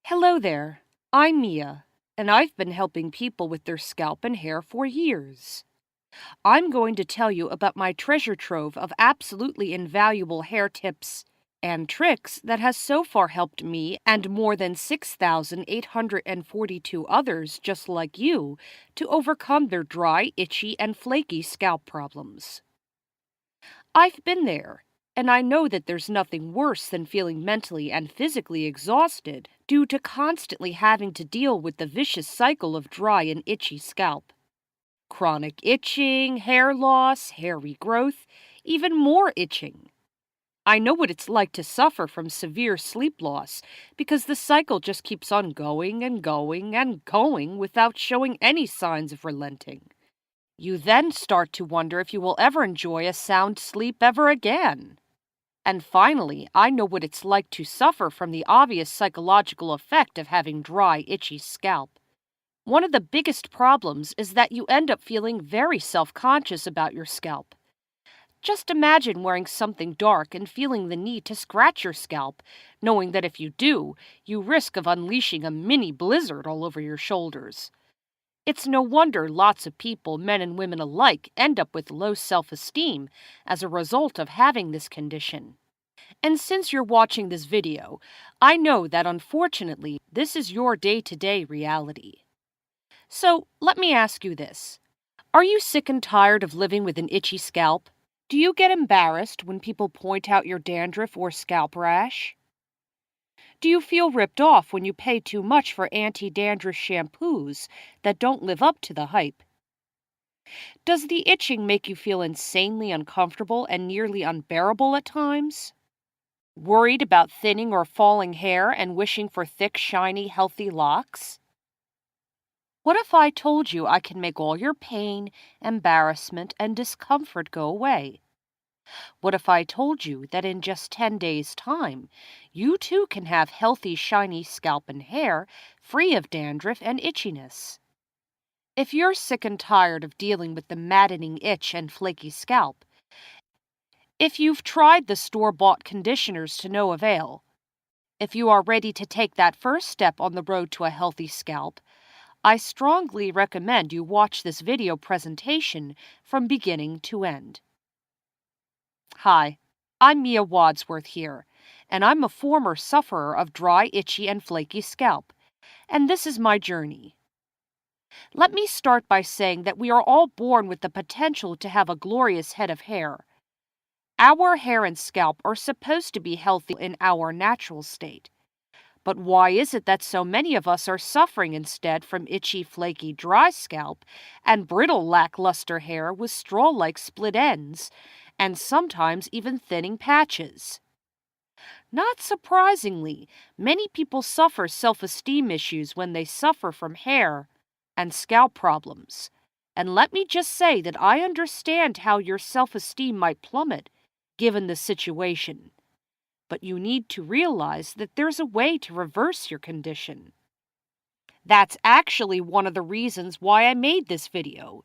Hello there, I'm Mia, and I've been helping people with their scalp and hair for years. I'm going to tell you about my treasure trove of absolutely invaluable hair tips and tricks that has so far helped me and more than 6,842 others just like you to overcome their dry, itchy, and flaky scalp problems. I've been there, and I know that there's nothing worse than feeling mentally and physically exhausted due to constantly having to deal with the vicious cycle of dry and itchy scalp. Chronic itching, hair loss, hair regrowth, even more itching. I know what it's like to suffer from severe sleep loss because the cycle just keeps on going and going and going without showing any signs of relenting. You then start to wonder if you will ever enjoy a sound sleep ever again. And finally, I know what it's like to suffer from the obvious psychological effect of having dry, itchy scalp. One of the biggest problems is that you end up feeling very self-conscious about your scalp. Just imagine wearing something dark and feeling the need to scratch your scalp, knowing that if you do, you risk of unleashing a mini blizzard all over your shoulders. It's no wonder lots of people, men and women alike, end up with low self-esteem as a result of having this condition. And since you're watching this video, I know that unfortunately, this is your day-to-day reality. So, let me ask you this. Are you sick and tired of living with an itchy scalp? Do you get embarrassed when people point out your dandruff or scalp rash? Do you feel ripped off when you pay too much for anti-dandruff shampoos that don't live up to the hype? Does the itching make you feel insanely uncomfortable and nearly unbearable at times? Worried about thinning or falling hair and wishing for thick, shiny, healthy locks? What if I told you I can make all your pain, embarrassment, and discomfort go away? What if I told you that in just 10 days' time, you too can have healthy, shiny scalp and hair, free of dandruff and itchiness? If you're sick and tired of dealing with the maddening itch and flaky scalp, if you've tried the store-bought conditioners to no avail, if you are ready to take that first step on the road to a healthy scalp, I strongly recommend you watch this video presentation from beginning to end. Hi, I'm Mia Wadsworth here, and I'm a former sufferer of dry, itchy, and flaky scalp, and this is my journey. Let me start by saying that we are all born with the potential to have a glorious head of hair. Our hair and scalp are supposed to be healthy in our natural state. But why is it that so many of us are suffering instead from itchy, flaky, dry scalp and brittle, lackluster hair with straw-like split ends, and sometimes even thinning patches? Not surprisingly, many people suffer self-esteem issues when they suffer from hair and scalp problems. And let me just say that I understand how your self-esteem might plummet given the situation. But you need to realize that there's a way to reverse your condition. That's actually one of the reasons why I made this video,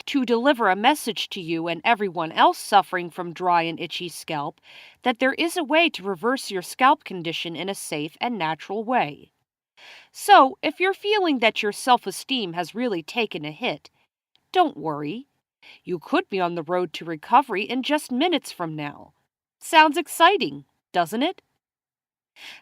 to deliver a message to you and everyone else suffering from dry and itchy scalp that there is a way to reverse your scalp condition in a safe and natural way. So, if you're feeling that your self-esteem has really taken a hit, don't worry. You could be on the road to recovery in just minutes from now. Sounds exciting, doesn't it?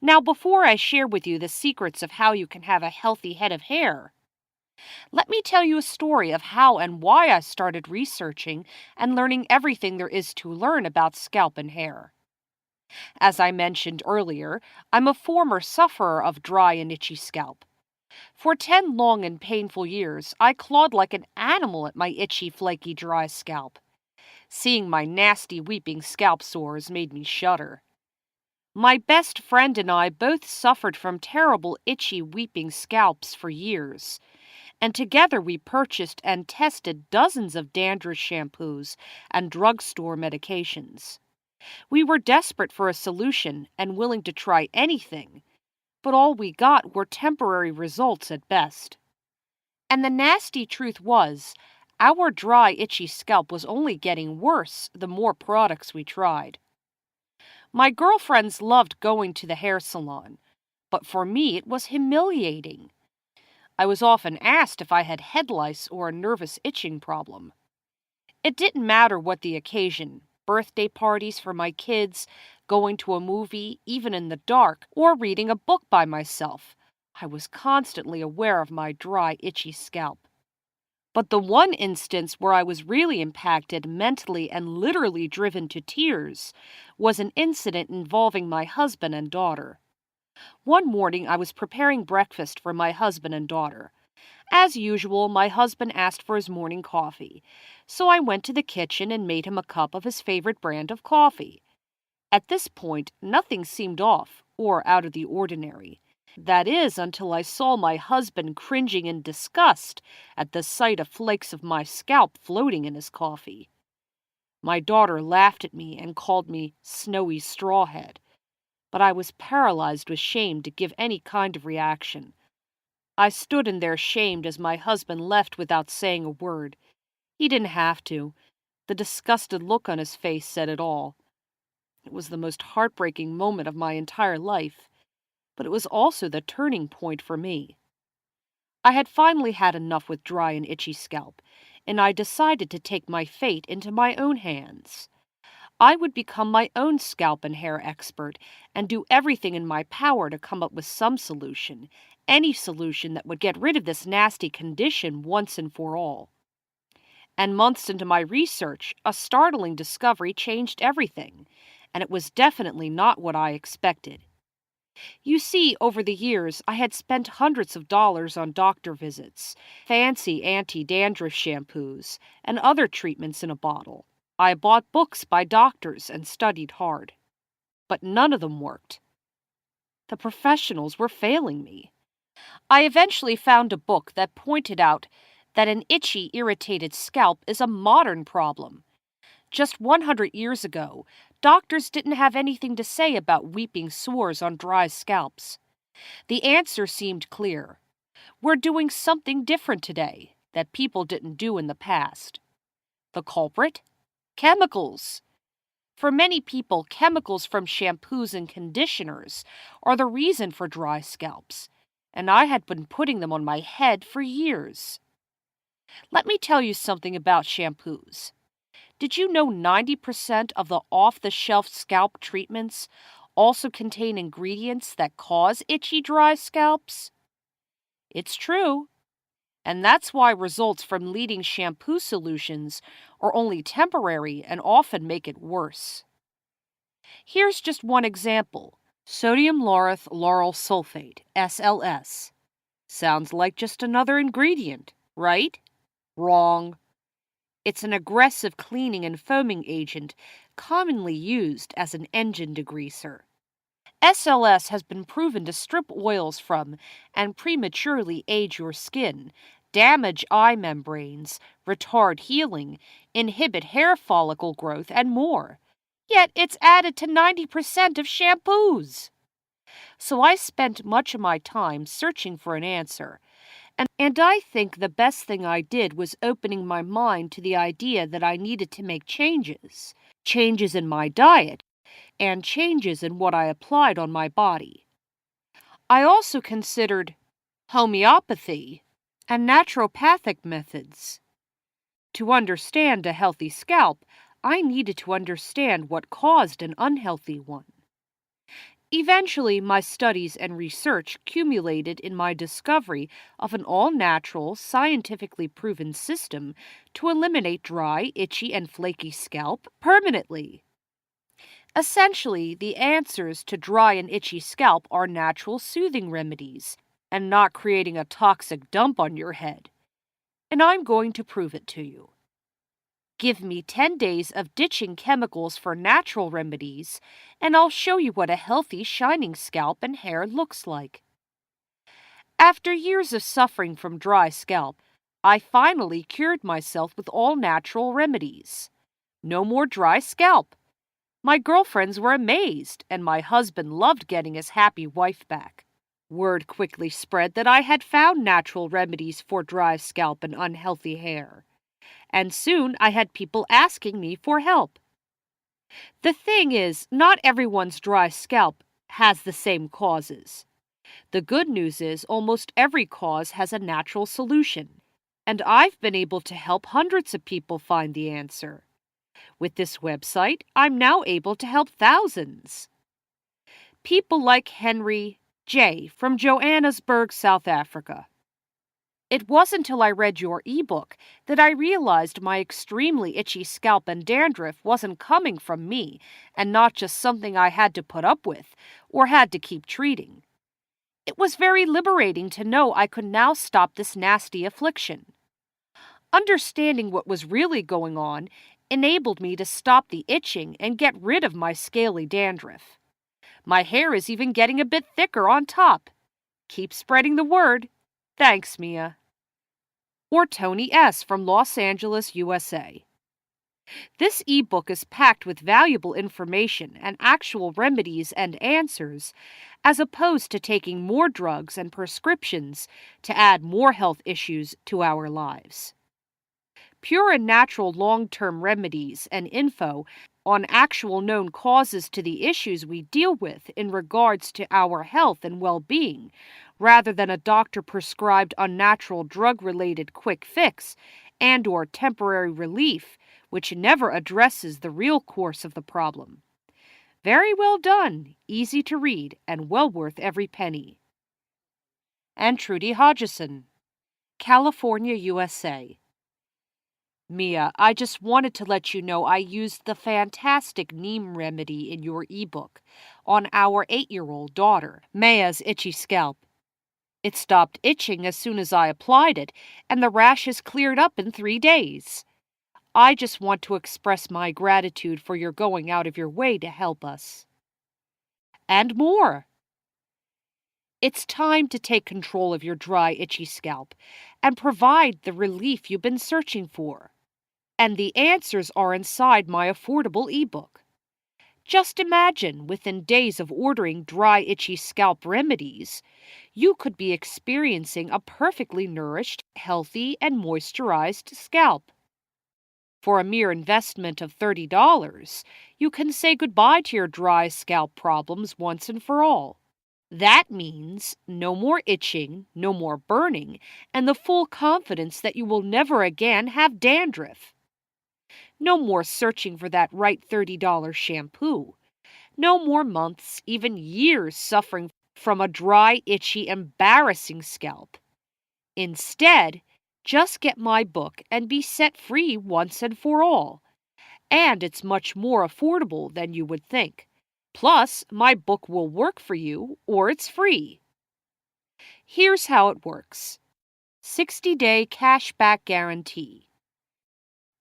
Now, before I share with you the secrets of how you can have a healthy head of hair, let me tell you a story of how and why I started researching and learning everything there is to learn about scalp and hair. As I mentioned earlier, I'm a former sufferer of dry and itchy scalp. For 10 long and painful years, I clawed like an animal at my itchy, flaky, dry scalp. Seeing my nasty, weeping scalp sores made me shudder. My best friend and I both suffered from terrible, itchy, weeping scalps for years, and together we purchased and tested dozens of dandruff shampoos and drugstore medications. We were desperate for a solution and willing to try anything, but all we got were temporary results at best. And the nasty truth was, our dry, itchy scalp was only getting worse the more products we tried. My girlfriends loved going to the hair salon, but for me it was humiliating. I was often asked if I had head lice or a nervous itching problem. It didn't matter what the occasion: birthday parties for my kids, going to a movie, even in the dark, or reading a book by myself. I was constantly aware of my dry, itchy scalp. But the one instance where I was really impacted mentally and literally driven to tears was an incident involving my husband and daughter. One morning I was preparing breakfast for my husband and daughter. As usual, my husband asked for his morning coffee, so I went to the kitchen and made him a cup of his favorite brand of coffee. At this point, nothing seemed off or out of the ordinary. That is, until I saw my husband cringing in disgust at the sight of flakes of my scalp floating in his coffee. My daughter laughed at me and called me snowy strawhead, but I was paralyzed with shame to give any kind of reaction. I stood in there shamed as my husband left without saying a word. He didn't have to. The disgusted look on his face said it all. It was the most heartbreaking moment of my entire life, but it was also the turning point for me. I had finally had enough with dry and itchy scalp, and I decided to take my fate into my own hands. I would become my own scalp and hair expert and do everything in my power to come up with some solution, any solution that would get rid of this nasty condition once and for all. And months into my research, a startling discovery changed everything, and it was definitely not what I expected. You see, over the years, I had spent hundreds of dollars on doctor visits, fancy anti-dandruff shampoos, and other treatments in a bottle. I bought books by doctors and studied hard. But none of them worked. The professionals were failing me. I eventually found a book that pointed out that an itchy, irritated scalp is a modern problem. Just 100 years ago, doctors didn't have anything to say about weeping sores on dry scalps. The answer seemed clear. We're doing something different today that people didn't do in the past. The culprit? Chemicals. For many people, chemicals from shampoos and conditioners are the reason for dry scalps, and I had been putting them on my head for years. Let me tell you something about shampoos. Did you know 90% of the off-the-shelf scalp treatments also contain ingredients that cause itchy, dry scalps? It's true. And that's why results from leading shampoo solutions are only temporary and often make it worse. Here's just one example: sodium lauryl lauryl sulfate, SLS. Sounds like just another ingredient, right? Wrong. It's an aggressive cleaning and foaming agent commonly used as an engine degreaser. SLS has been proven to strip oils from and prematurely age your skin, damage eye membranes, retard healing, inhibit hair follicle growth, and more. Yet it's added to 90% of shampoos. So I spent much of my time searching for an answer. And I think the best thing I did was opening my mind to the idea that I needed to make changes. Changes in my diet, and changes in what I applied on my body. I also considered homeopathy and naturopathic methods. To understand a healthy scalp, I needed to understand what caused an unhealthy one. Eventually, my studies and research culminated in my discovery of an all-natural, scientifically proven system to eliminate dry, itchy, and flaky scalp permanently. Essentially, the answers to dry and itchy scalp are natural soothing remedies, and not creating a toxic dump on your head. And I'm going to prove it to you. Give me 10 days of ditching chemicals for natural remedies, and I'll show you what a healthy, shining scalp and hair looks like. After years of suffering from dry scalp, I finally cured myself with all natural remedies. No more dry scalp. My girlfriends were amazed, and my husband loved getting his happy wife back. Word quickly spread that I had found natural remedies for dry scalp and unhealthy hair. And soon I had people asking me for help. The thing is, not everyone's dry scalp has the same causes. The good news is almost every cause has a natural solution, and I've been able to help hundreds of people find the answer. With this website, I'm now able to help thousands. People like Henry J. from Johannesburg, South Africa. It wasn't until I read your ebook that I realized my extremely itchy scalp and dandruff wasn't coming from me and not just something I had to put up with or had to keep treating. It was very liberating to know I could now stop this nasty affliction. Understanding what was really going on enabled me to stop the itching and get rid of my scaly dandruff. My hair is even getting a bit thicker on top. Keep spreading the word. Thanks, Mia. Or Tony S. from Los Angeles, USA. This ebook is packed with valuable information and actual remedies and answers, as opposed to taking more drugs and prescriptions to add more health issues to our lives. Pure and natural long-term remedies and info on actual known causes to the issues we deal with in regards to our health and well-being, rather than a doctor-prescribed unnatural drug-related quick fix and/or temporary relief, which never addresses the real course of the problem. Very well done, easy to read, and well worth every penny. And Trudy Hodgson, California, USA. Mia, I just wanted to let you know I used the fantastic neem remedy in your ebook on our 8-year-old daughter, Maya's itchy scalp. It stopped itching as soon as I applied it, and the rashes cleared up in 3 days. I just want to express my gratitude for your going out of your way to help us. And more. It's time to take control of your dry, itchy scalp and provide the relief you've been searching for. And the answers are inside my affordable ebook. Just imagine, within days of ordering dry, itchy scalp remedies, you could be experiencing a perfectly nourished, healthy, and moisturized scalp. For a mere investment of $30, you can say goodbye to your dry scalp problems once and for all. That means no more itching, no more burning, and the full confidence that you will never again have dandruff. No more searching for that right $30 shampoo. No more months, even years suffering from a dry, itchy, embarrassing scalp. Instead, just get my book and be set free once and for all. And it's much more affordable than you would think. Plus, my book will work for you or it's free. Here's how it works. 60-day cash-back guarantee.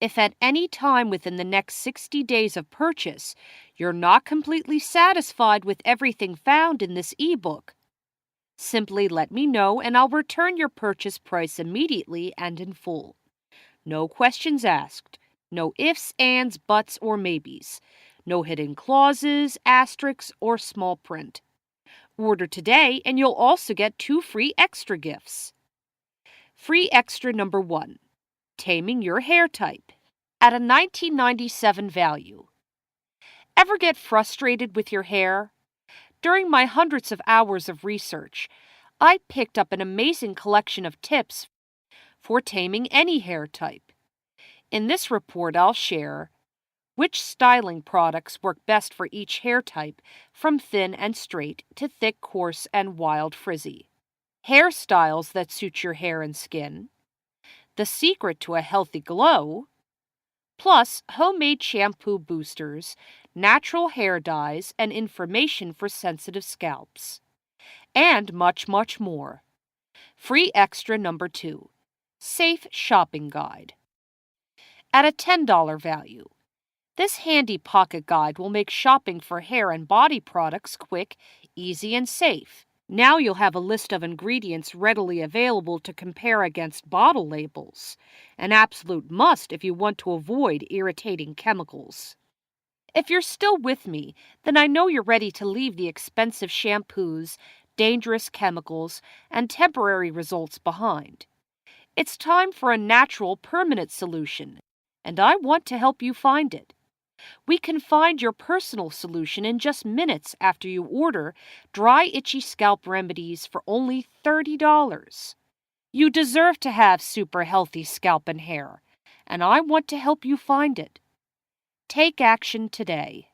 If at any time within the next 60 days of purchase, you're not completely satisfied with everything found in this ebook, simply let me know and I'll return your purchase price immediately and in full. No questions asked. No ifs, ands, buts, or maybes. No hidden clauses, asterisks, or small print. Order today and you'll also get 2 free extra gifts. Free extra number 1. Taming your hair type at a $19.97 value. Ever get frustrated with your hair? During my hundreds of hours of research, I picked up an amazing collection of tips for taming any hair type. In this report, I'll share which styling products work best for each hair type, from thin and straight to thick, coarse, and wild frizzy. Hairstyles that suit your hair and skin. The secret to a healthy glow. Plus, homemade shampoo boosters, natural hair dyes, and information for sensitive scalps. And much, much more. Free extra number 2. Safe shopping guide. At a $10 value. This handy pocket guide will make shopping for hair and body products quick, easy, and safe. Now you'll have a list of ingredients readily available to compare against bottle labels, an absolute must if you want to avoid irritating chemicals. If you're still with me, then I know you're ready to leave the expensive shampoos, dangerous chemicals, and temporary results behind. It's time for a natural, permanent solution, and I want to help you find it. We can find your personal solution in just minutes after you order dry, itchy scalp remedies for only $30. You deserve to have super healthy scalp and hair, and I want to help you find it. Take action today.